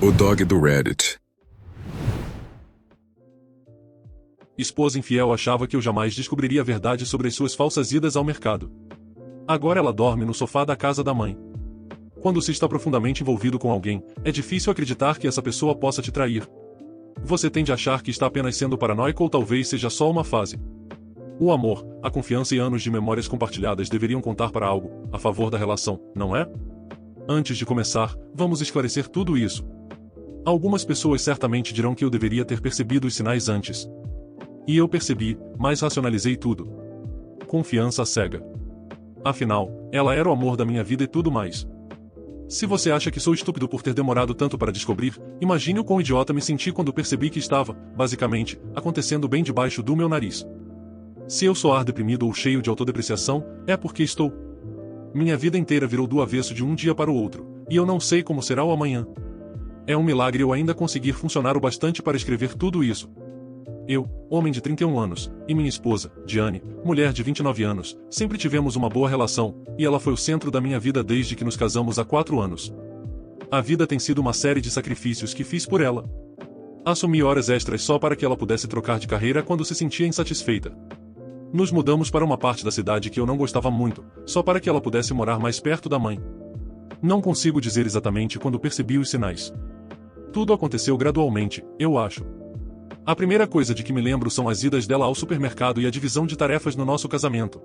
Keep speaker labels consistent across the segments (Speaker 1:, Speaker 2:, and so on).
Speaker 1: O dog do Reddit.
Speaker 2: Esposa infiel achava que eu jamais descobriria a verdade sobre as suas falsas idas ao mercado. Agora ela dorme no sofá da casa da mãe. Quando se está profundamente envolvido com alguém, é difícil acreditar que essa pessoa possa te trair. Você tende a achar que está apenas sendo paranoico ou talvez seja só uma fase. O amor, a confiança e anos de memórias compartilhadas deveriam contar para algo, a favor da relação, não é? Antes de começar, vamos esclarecer tudo isso. Algumas pessoas certamente dirão que eu deveria ter percebido os sinais antes. E eu percebi, mas racionalizei tudo. Confiança cega. Afinal, ela era o amor da minha vida e tudo mais. Se você acha que sou estúpido por ter demorado tanto para descobrir, imagine o quão idiota me senti quando percebi que estava, basicamente, acontecendo bem debaixo do meu nariz. Se eu soar deprimido ou cheio de autodepreciação, é porque estou. Minha vida inteira virou do avesso de um dia para o outro, e eu não sei como será o amanhã. É um milagre eu ainda conseguir funcionar o bastante para escrever tudo isso. Eu, homem de 31 anos, e minha esposa, Diane, mulher de 29 anos, sempre tivemos uma boa relação, e ela foi o centro da minha vida desde que nos casamos há 4 anos. A vida tem sido uma série de sacrifícios que fiz por ela. Assumi horas extras só para que ela pudesse trocar de carreira quando se sentia insatisfeita. Nos mudamos para uma parte da cidade que eu não gostava muito, só para que ela pudesse morar mais perto da mãe. Não consigo dizer exatamente quando percebi os sinais. Tudo aconteceu gradualmente, eu acho. A primeira coisa de que me lembro são as idas dela ao supermercado e a divisão de tarefas no nosso casamento.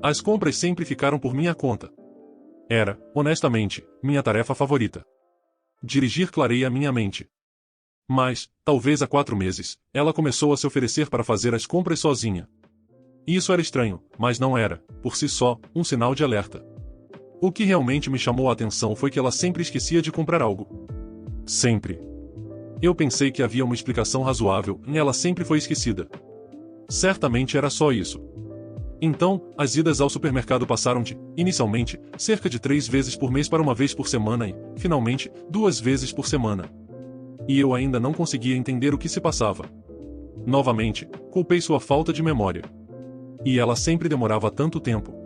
Speaker 2: As compras sempre ficaram por minha conta. Era, honestamente, minha tarefa favorita. Dirigir clareia minha mente. Mas, talvez há 4 meses, ela começou a se oferecer para fazer as compras sozinha. Isso era estranho, mas não era, por si só, um sinal de alerta. O que realmente me chamou a atenção foi que ela sempre esquecia de comprar algo. Sempre. Eu pensei que havia uma explicação razoável, e ela sempre foi esquecida. Certamente era só isso. Então, as idas ao supermercado passaram de, inicialmente, cerca de 3 vezes por mês para 1 vez por semana e, finalmente, 2 vezes por semana. E eu ainda não conseguia entender o que se passava. Novamente, culpei sua falta de memória. E ela sempre demorava tanto tempo.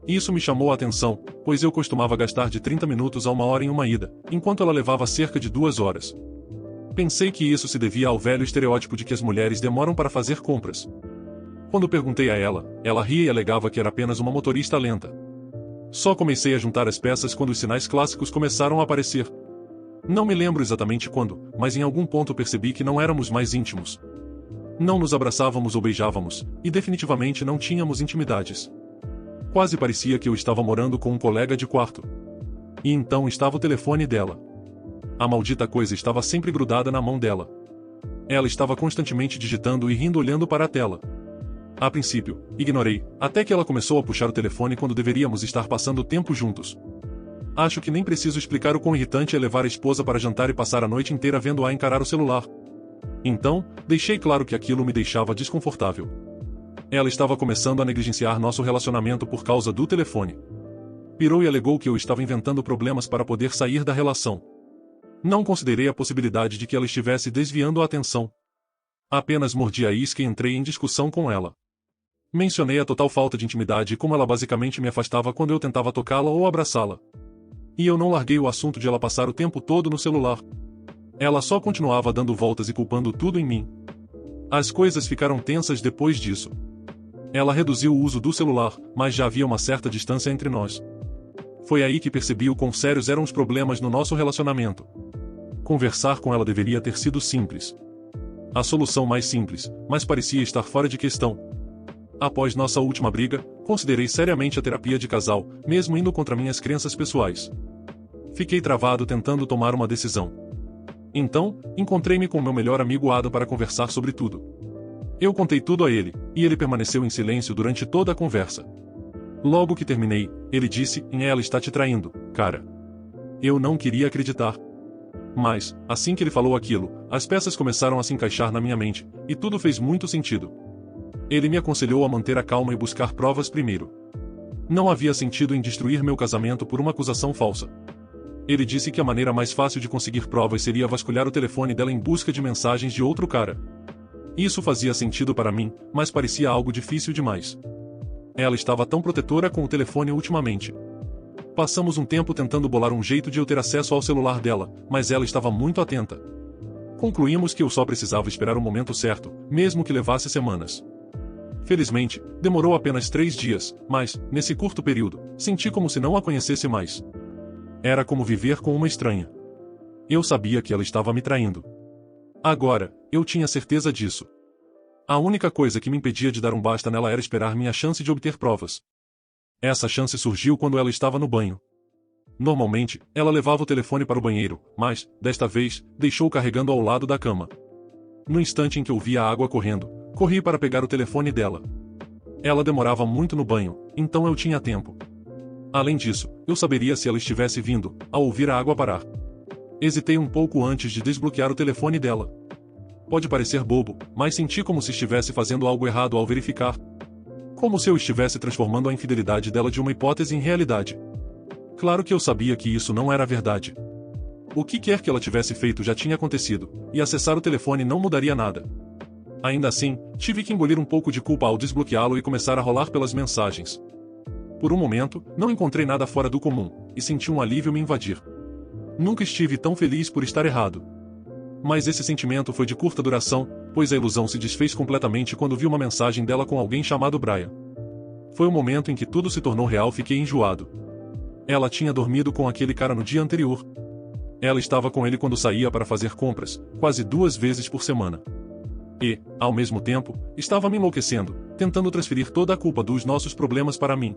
Speaker 2: Isso me chamou a atenção, pois eu costumava gastar de 30 minutos a 1 hora em uma ida, enquanto ela levava cerca de 2 horas. Pensei que isso se devia ao velho estereótipo de que as mulheres demoram para fazer compras. Quando perguntei a ela, ela ria e alegava que era apenas uma motorista lenta. Só comecei a juntar as peças quando os sinais clássicos começaram a aparecer. Não me lembro exatamente quando, mas em algum ponto percebi que não éramos mais íntimos. Não nos abraçávamos ou beijávamos, e definitivamente não tínhamos intimidades. Quase parecia que eu estava morando com um colega de quarto. E então estava o telefone dela. A maldita coisa estava sempre grudada na mão dela. Ela estava constantemente digitando e rindo olhando para a tela. A princípio, ignorei, até que ela começou a puxar o telefone quando deveríamos estar passando tempo juntos. Acho que nem preciso explicar o quão irritante é levar a esposa para jantar e passar a noite inteira vendo-a encarar o celular. Então, deixei claro que aquilo me deixava desconfortável. Ela estava começando a negligenciar nosso relacionamento por causa do telefone. Pirou e alegou que eu estava inventando problemas para poder sair da relação. Não considerei a possibilidade de que ela estivesse desviando a atenção. Apenas mordi a isca e entrei em discussão com ela. Mencionei a total falta de intimidade e como ela basicamente me afastava quando eu tentava tocá-la ou abraçá-la. E eu não larguei o assunto de ela passar o tempo todo no celular. Ela só continuava dando voltas e culpando tudo em mim. As coisas ficaram tensas depois disso. Ela reduziu o uso do celular, mas já havia uma certa distância entre nós. Foi aí que percebi o quão sérios eram os problemas no nosso relacionamento. Conversar com ela deveria ter sido simples. A solução mais simples, mas parecia estar fora de questão. Após nossa última briga, considerei seriamente a terapia de casal, mesmo indo contra minhas crenças pessoais. Fiquei travado tentando tomar uma decisão. Então, encontrei-me com meu melhor amigo Adam para conversar sobre tudo. Eu contei tudo a ele, e ele permaneceu em silêncio durante toda a conversa. Logo que terminei, ele disse: "Ela está te traindo, cara." Eu não queria acreditar. Mas, assim que ele falou aquilo, as peças começaram a se encaixar na minha mente, e tudo fez muito sentido. Ele me aconselhou a manter a calma e buscar provas primeiro. Não havia sentido em destruir meu casamento por uma acusação falsa. Ele disse que a maneira mais fácil de conseguir provas seria vasculhar o telefone dela em busca de mensagens de outro cara. Isso fazia sentido para mim, mas parecia algo difícil demais. Ela estava tão protetora com o telefone ultimamente. Passamos um tempo tentando bolar um jeito de eu ter acesso ao celular dela, mas ela estava muito atenta. Concluímos que eu só precisava esperar o momento certo, mesmo que levasse semanas. Felizmente, demorou apenas 3 dias, mas, nesse curto período, senti como se não a conhecesse mais. Era como viver com uma estranha. Eu sabia que ela estava me traindo. Agora, eu tinha certeza disso. A única coisa que me impedia de dar um basta nela era esperar minha chance de obter provas. Essa chance surgiu quando ela estava no banho. Normalmente, ela levava o telefone para o banheiro, mas, desta vez, deixou carregando ao lado da cama. No instante em que eu vi a água correndo, corri para pegar o telefone dela. Ela demorava muito no banho, então eu tinha tempo. Além disso, eu saberia se ela estivesse vindo, ao ouvir a água parar. Hesitei um pouco antes de desbloquear o telefone dela. Pode parecer bobo, mas senti como se estivesse fazendo algo errado ao verificar. Como se eu estivesse transformando a infidelidade dela de uma hipótese em realidade. Claro que eu sabia que isso não era verdade. O que quer que ela tivesse feito já tinha acontecido, e acessar o telefone não mudaria nada. Ainda assim, tive que engolir um pouco de culpa ao desbloqueá-lo e começar a rolar pelas mensagens. Por um momento, não encontrei nada fora do comum, e senti um alívio me invadir. Nunca estive tão feliz por estar errado. Mas esse sentimento foi de curta duração, pois a ilusão se desfez completamente quando vi uma mensagem dela com alguém chamado Brian. Foi o momento em que tudo se tornou real. Fiquei enjoado. Ela tinha dormido com aquele cara no dia anterior. Ela estava com ele quando saía para fazer compras, quase 2 vezes por semana. E, ao mesmo tempo, estava me enlouquecendo, tentando transferir toda a culpa dos nossos problemas para mim.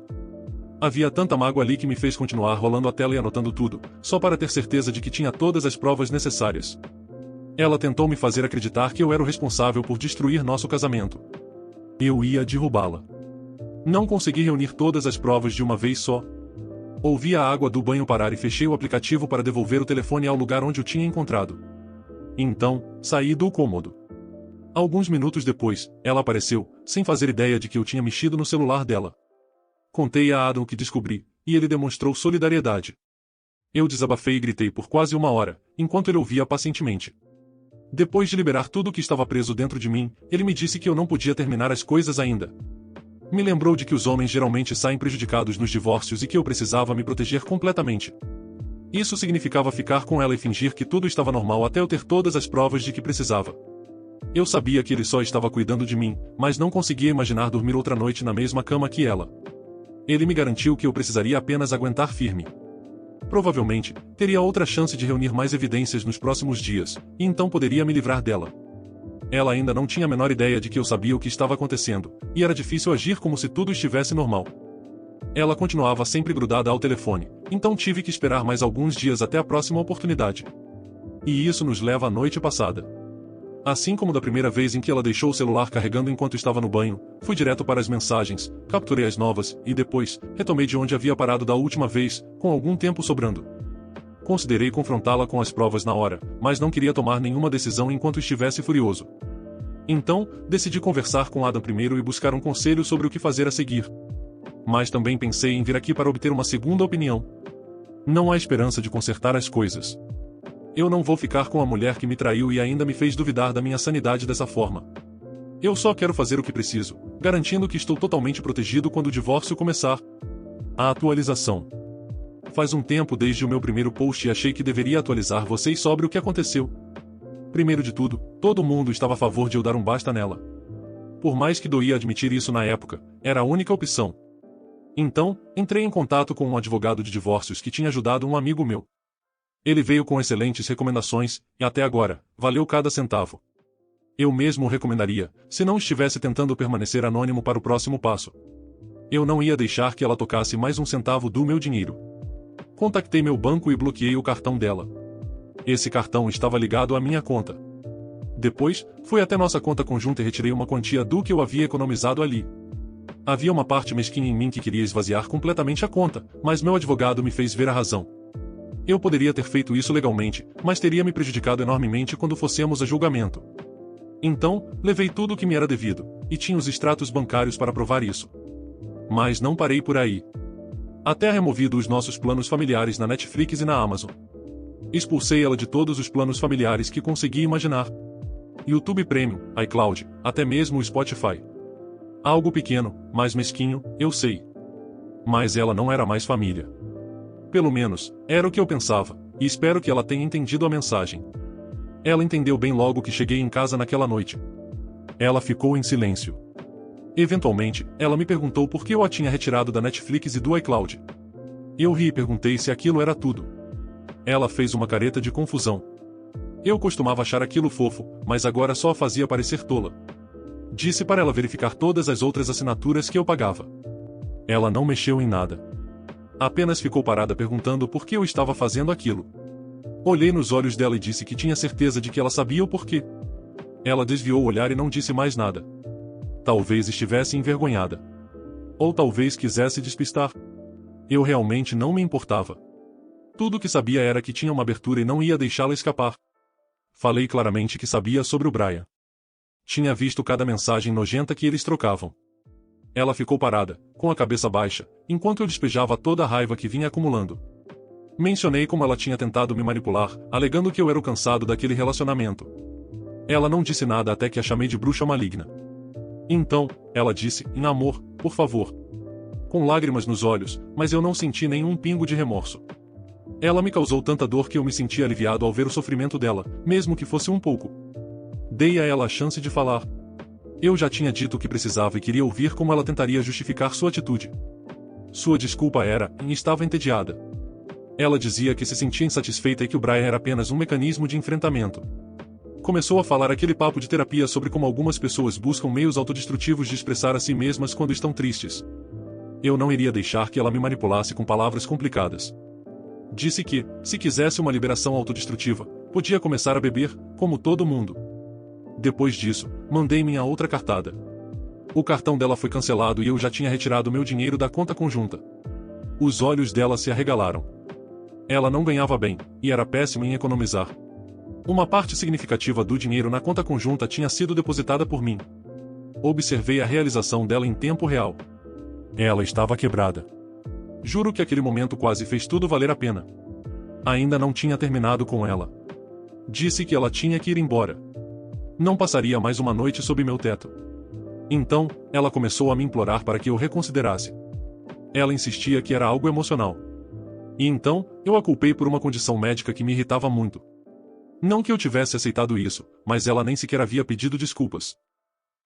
Speaker 2: Havia tanta mágoa ali que me fez continuar rolando a tela e anotando tudo, só para ter certeza de que tinha todas as provas necessárias. Ela tentou me fazer acreditar que eu era o responsável por destruir nosso casamento. Eu ia derrubá-la. Não consegui reunir todas as provas de uma vez só. Ouvi a água do banho parar e fechei o aplicativo para devolver o telefone ao lugar onde o tinha encontrado. Então, saí do cômodo. Alguns minutos depois, ela apareceu, sem fazer ideia de que eu tinha mexido no celular dela. Contei a Adam o que descobri, e ele demonstrou solidariedade. Eu desabafei e gritei por quase 1 hora, enquanto ele ouvia pacientemente. Depois de liberar tudo o que estava preso dentro de mim, ele me disse que eu não podia terminar as coisas ainda. Me lembrou de que os homens geralmente saem prejudicados nos divórcios e que eu precisava me proteger completamente. Isso significava ficar com ela e fingir que tudo estava normal até eu ter todas as provas de que precisava. Eu sabia que ele só estava cuidando de mim, mas não conseguia imaginar dormir outra noite na mesma cama que ela. Ele me garantiu que eu precisaria apenas aguentar firme. Provavelmente, teria outra chance de reunir mais evidências nos próximos dias, e então poderia me livrar dela. Ela ainda não tinha a menor ideia de que eu sabia o que estava acontecendo, e era difícil agir como se tudo estivesse normal. Ela continuava sempre grudada ao telefone, então tive que esperar mais alguns dias até a próxima oportunidade. E isso nos leva à noite passada. Assim como da primeira vez em que ela deixou o celular carregando enquanto estava no banho, fui direto para as mensagens, capturei as novas, e depois, retomei de onde havia parado da última vez, com algum tempo sobrando. Considerei confrontá-la com as provas na hora, mas não queria tomar nenhuma decisão enquanto estivesse furioso. Então, decidi conversar com Adam primeiro e buscar um conselho sobre o que fazer a seguir. Mas também pensei em vir aqui para obter uma segunda opinião. Não há esperança de consertar as coisas. Eu não vou ficar com a mulher que me traiu e ainda me fez duvidar da minha sanidade dessa forma. Eu só quero fazer o que preciso, garantindo que estou totalmente protegido quando o divórcio começar. A atualização. Faz um tempo desde o meu primeiro post e achei que deveria atualizar vocês sobre o que aconteceu. Primeiro de tudo, todo mundo estava a favor de eu dar um basta nela. Por mais que doía admitir isso na época, era a única opção. Então, entrei em contato com um advogado de divórcios que tinha ajudado um amigo meu. Ele veio com excelentes recomendações, e até agora, valeu cada centavo. Eu mesmo o recomendaria, se não estivesse tentando permanecer anônimo para o próximo passo. Eu não ia deixar que ela tocasse mais um centavo do meu dinheiro. Contactei meu banco e bloqueei o cartão dela. Esse cartão estava ligado à minha conta. Depois, fui até nossa conta conjunta e retirei uma quantia do que eu havia economizado ali. Havia uma parte mesquinha em mim que queria esvaziar completamente a conta, mas meu advogado me fez ver a razão. Eu poderia ter feito isso legalmente, mas teria me prejudicado enormemente quando fossemos a julgamento. Então, levei tudo o que me era devido, e tinha os extratos bancários para provar isso. Mas não parei por aí. Até removi os nossos planos familiares na Netflix e na Amazon. Expulsei ela de todos os planos familiares que consegui imaginar. YouTube Premium, iCloud, até mesmo o Spotify. Algo pequeno, mas mesquinho, eu sei. Mas ela não era mais família. Pelo menos, era o que eu pensava, e espero que ela tenha entendido a mensagem. Ela entendeu bem logo que cheguei em casa naquela noite. Ela ficou em silêncio. Eventualmente, ela me perguntou por que eu a tinha retirado da Netflix e do iCloud. Eu ri e perguntei se aquilo era tudo. Ela fez uma careta de confusão. Eu costumava achar aquilo fofo, mas agora só a fazia parecer tola. Disse para ela verificar todas as outras assinaturas que eu pagava. Ela não mexeu em nada. Apenas ficou parada perguntando por que eu estava fazendo aquilo. Olhei nos olhos dela e disse que tinha certeza de que ela sabia o porquê. Ela desviou o olhar e não disse mais nada. Talvez estivesse envergonhada. Ou talvez quisesse despistar. Eu realmente não me importava. Tudo o que sabia era que tinha uma abertura e não ia deixá-la escapar. Falei claramente que sabia sobre o Brian. Tinha visto cada mensagem nojenta que eles trocavam. Ela ficou parada, com a cabeça baixa, enquanto eu despejava toda a raiva que vinha acumulando. Mencionei como ela tinha tentado me manipular, alegando que eu era o cansado daquele relacionamento. Ela não disse nada até que a chamei de bruxa maligna. Então, ela disse, em amor, por favor. Com lágrimas nos olhos, mas eu não senti nenhum pingo de remorso. Ela me causou tanta dor que eu me senti aliviado ao ver o sofrimento dela, mesmo que fosse um pouco. Dei a ela a chance de falar. Eu já tinha dito o que precisava e queria ouvir como ela tentaria justificar sua atitude. Sua desculpa era, e estava entediada. Ela dizia que se sentia insatisfeita e que o Brian era apenas um mecanismo de enfrentamento. Começou a falar aquele papo de terapia sobre como algumas pessoas buscam meios autodestrutivos de expressar a si mesmas quando estão tristes. Eu não iria deixar que ela me manipulasse com palavras complicadas. Disse que, se quisesse uma liberação autodestrutiva, podia começar a beber, como todo mundo. Depois disso, mandei minha outra cartada. O cartão dela foi cancelado e eu já tinha retirado meu dinheiro da conta conjunta. Os olhos dela se arregalaram. Ela não ganhava bem, e era péssima em economizar. Uma parte significativa do dinheiro na conta conjunta tinha sido depositada por mim. Observei a realização dela em tempo real. Ela estava quebrada. Juro que aquele momento quase fez tudo valer a pena. Ainda não tinha terminado com ela. Disse que ela tinha que ir embora. Não passaria mais uma noite sob meu teto. Então, ela começou a me implorar para que eu reconsiderasse. Ela insistia que era algo emocional. E então, eu a culpei por uma condição médica que me irritava muito. Não que eu tivesse aceitado isso, mas ela nem sequer havia pedido desculpas.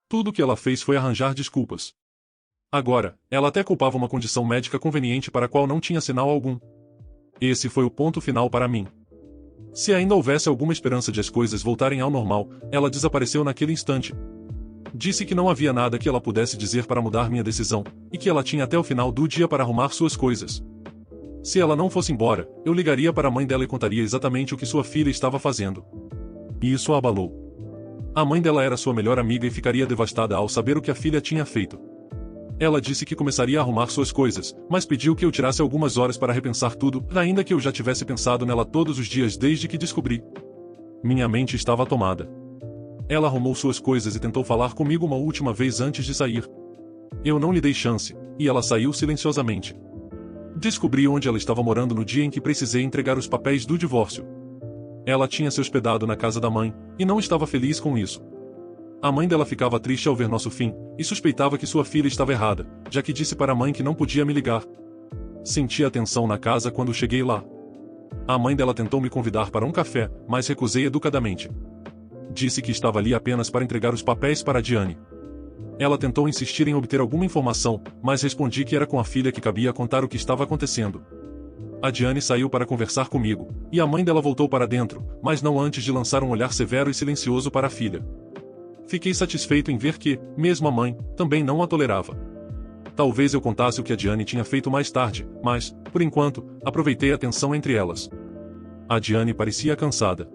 Speaker 2: Tudo o que ela fez foi arranjar desculpas. Agora, ela até culpava uma condição médica conveniente para a qual não tinha sinal algum. Esse foi o ponto final para mim. Se ainda houvesse alguma esperança de as coisas voltarem ao normal, ela desapareceu naquele instante. Disse que não havia nada que ela pudesse dizer para mudar minha decisão, e que ela tinha até o final do dia para arrumar suas coisas. Se ela não fosse embora, eu ligaria para a mãe dela e contaria exatamente o que sua filha estava fazendo. E isso a abalou. A mãe dela era sua melhor amiga e ficaria devastada ao saber o que a filha tinha feito. Ela disse que começaria a arrumar suas coisas, mas pediu que eu tirasse algumas horas para repensar tudo, ainda que eu já tivesse pensado nela todos os dias desde que descobri. Minha mente estava tomada. Ela arrumou suas coisas e tentou falar comigo uma última vez antes de sair. Eu não lhe dei chance, e ela saiu silenciosamente. Descobri onde ela estava morando no dia em que precisei entregar os papéis do divórcio. Ela tinha se hospedado na casa da mãe, e não estava feliz com isso. A mãe dela ficava triste ao ver nosso fim, e suspeitava que sua filha estava errada, já que disse para a mãe que não podia me ligar. Senti a tensão na casa quando cheguei lá. A mãe dela tentou me convidar para um café, mas recusei educadamente. Disse que estava ali apenas para entregar os papéis para a Diane. Ela tentou insistir em obter alguma informação, mas respondi que era com a filha que cabia contar o que estava acontecendo. A Diane saiu para conversar comigo, e a mãe dela voltou para dentro, mas não antes de lançar um olhar severo e silencioso para a filha. Fiquei satisfeito em ver que, mesmo a mãe, também não a tolerava. Talvez eu contasse o que a Diane tinha feito mais tarde, mas, por enquanto, aproveitei a tensão entre elas. A Diane parecia cansada.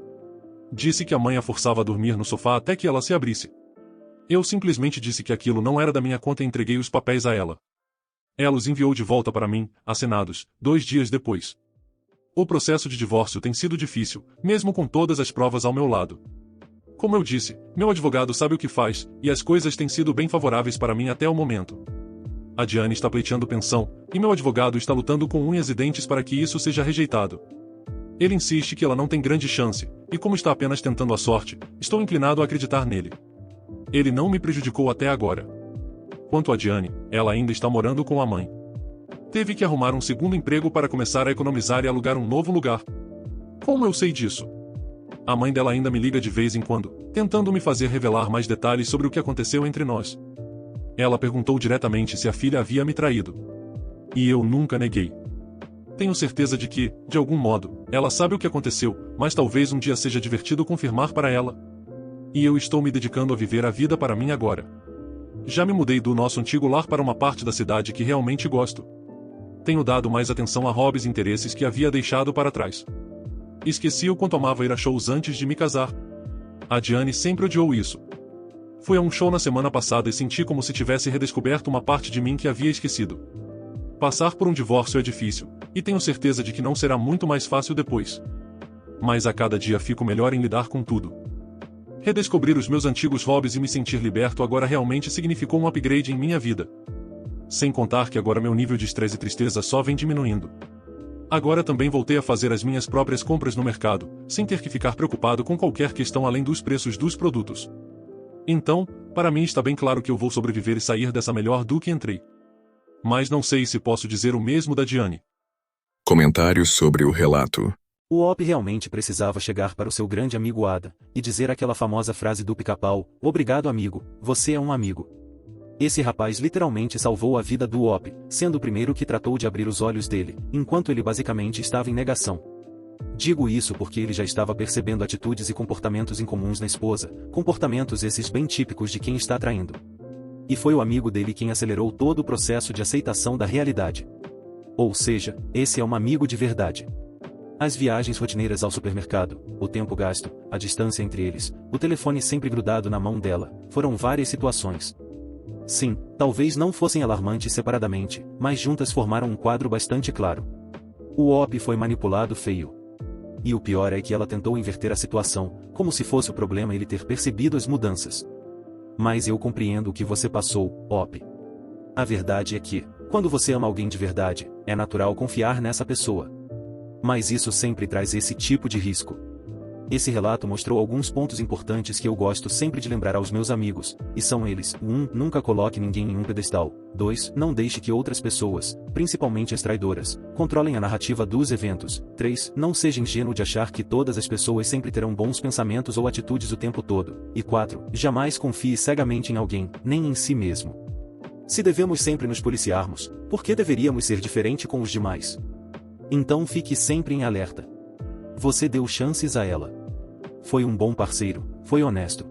Speaker 2: Disse que a mãe a forçava a dormir no sofá até que ela se abrisse. Eu simplesmente disse que aquilo não era da minha conta e entreguei os papéis a ela. Ela os enviou de volta para mim, assinados, 2 dias depois. O processo de divórcio tem sido difícil, mesmo com todas as provas ao meu lado. Como eu disse, meu advogado sabe o que faz, e as coisas têm sido bem favoráveis para mim até o momento. A Diane está pleiteando pensão, e meu advogado está lutando com unhas e dentes para que isso seja rejeitado. Ele insiste que ela não tem grande chance, e como está apenas tentando a sorte, estou inclinado a acreditar nele. Ele não me prejudicou até agora. Quanto a Diane, ela ainda está morando com a mãe. Teve que arrumar um segundo emprego para começar a economizar e alugar um novo lugar. Como eu sei disso? A mãe dela ainda me liga de vez em quando, tentando me fazer revelar mais detalhes sobre o que aconteceu entre nós. Ela perguntou diretamente se a filha havia me traído. E eu nunca neguei. Tenho certeza de que, de algum modo, ela sabe o que aconteceu, mas talvez um dia seja divertido confirmar para ela. E eu estou me dedicando a viver a vida para mim agora. Já me mudei do nosso antigo lar para uma parte da cidade que realmente gosto. Tenho dado mais atenção a hobbies e interesses que havia deixado para trás. Esqueci o quanto amava ir a shows antes de me casar. A Diane sempre odiou isso. Fui a um show na semana passada e senti como se tivesse redescoberto uma parte de mim que havia esquecido. Passar por um divórcio é difícil, e tenho certeza de que não será muito mais fácil depois. Mas a cada dia fico melhor em lidar com tudo. Redescobrir os meus antigos hobbies e me sentir liberto agora realmente significou um upgrade em minha vida. Sem contar que agora meu nível de estresse e tristeza só vem diminuindo. Agora também voltei a fazer as minhas próprias compras no mercado, sem ter que ficar preocupado com qualquer questão além dos preços dos produtos. Então, para mim está bem claro que eu vou sobreviver e sair dessa melhor do que entrei. Mas não sei se posso dizer o mesmo da Diane.
Speaker 1: Comentários sobre o relato.
Speaker 3: O Op realmente precisava chegar para o seu grande amigo Ada, e dizer aquela famosa frase do pica-pau: "Obrigado amigo, você é um amigo". Esse rapaz literalmente salvou a vida do Op, sendo o primeiro que tratou de abrir os olhos dele, enquanto ele basicamente estava em negação. Digo isso porque ele já estava percebendo atitudes e comportamentos incomuns na esposa, comportamentos esses bem típicos de quem está traindo. E foi o amigo dele quem acelerou todo o processo de aceitação da realidade. Ou seja, esse é um amigo de verdade. As viagens rotineiras ao supermercado, o tempo gasto, a distância entre eles, o telefone sempre grudado na mão dela, foram várias situações. Sim, talvez não fossem alarmantes separadamente, mas juntas formaram um quadro bastante claro. O Op foi manipulado feio. E o pior é que ela tentou inverter a situação, como se fosse o problema ele ter percebido as mudanças. Mas eu compreendo o que você passou, Op. A verdade é que, quando você ama alguém de verdade, é natural confiar nessa pessoa. Mas isso sempre traz esse tipo de risco. Esse relato mostrou alguns pontos importantes que eu gosto sempre de lembrar aos meus amigos, e são eles: 1. Nunca coloque ninguém em um pedestal. 2. Não deixe que outras pessoas, principalmente as traidoras, controlem a narrativa dos eventos. 3. Não seja ingênuo de achar que todas as pessoas sempre terão bons pensamentos ou atitudes o tempo todo. E 4. Jamais confie cegamente em alguém, nem em si mesmo. Se devemos sempre nos policiarmos, por que deveríamos ser diferente com os demais? Então fique sempre em alerta. Você deu chances a ela. Foi um bom parceiro, foi honesto.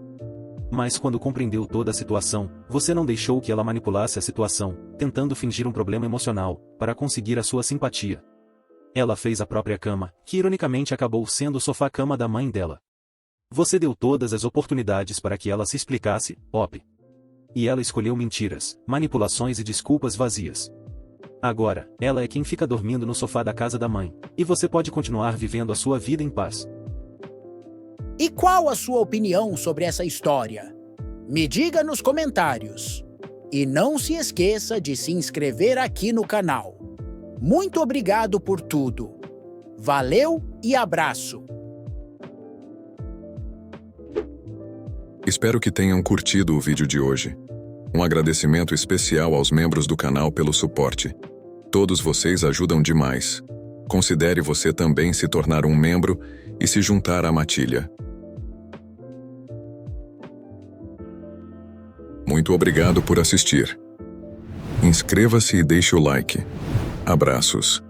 Speaker 3: Mas quando compreendeu toda a situação, você não deixou que ela manipulasse a situação, tentando fingir um problema emocional, para conseguir a sua simpatia. Ela fez a própria cama, que ironicamente acabou sendo o sofá-cama da mãe dela. Você deu todas as oportunidades para que ela se explicasse, Op. E ela escolheu mentiras, manipulações e desculpas vazias. Agora, ela é quem fica dormindo no sofá da casa da mãe, e você pode continuar vivendo a sua vida em paz.
Speaker 4: E qual a sua opinião sobre essa história? Me diga nos comentários. E não se esqueça de se inscrever aqui no canal. Muito obrigado por tudo. Valeu e abraço!
Speaker 1: Espero que tenham curtido o vídeo de hoje. Um agradecimento especial aos membros do canal pelo suporte. Todos vocês ajudam demais. Considere você também se tornar um membro e se juntar à matilha. Muito obrigado por assistir. Inscreva-se e deixe o like. Abraços.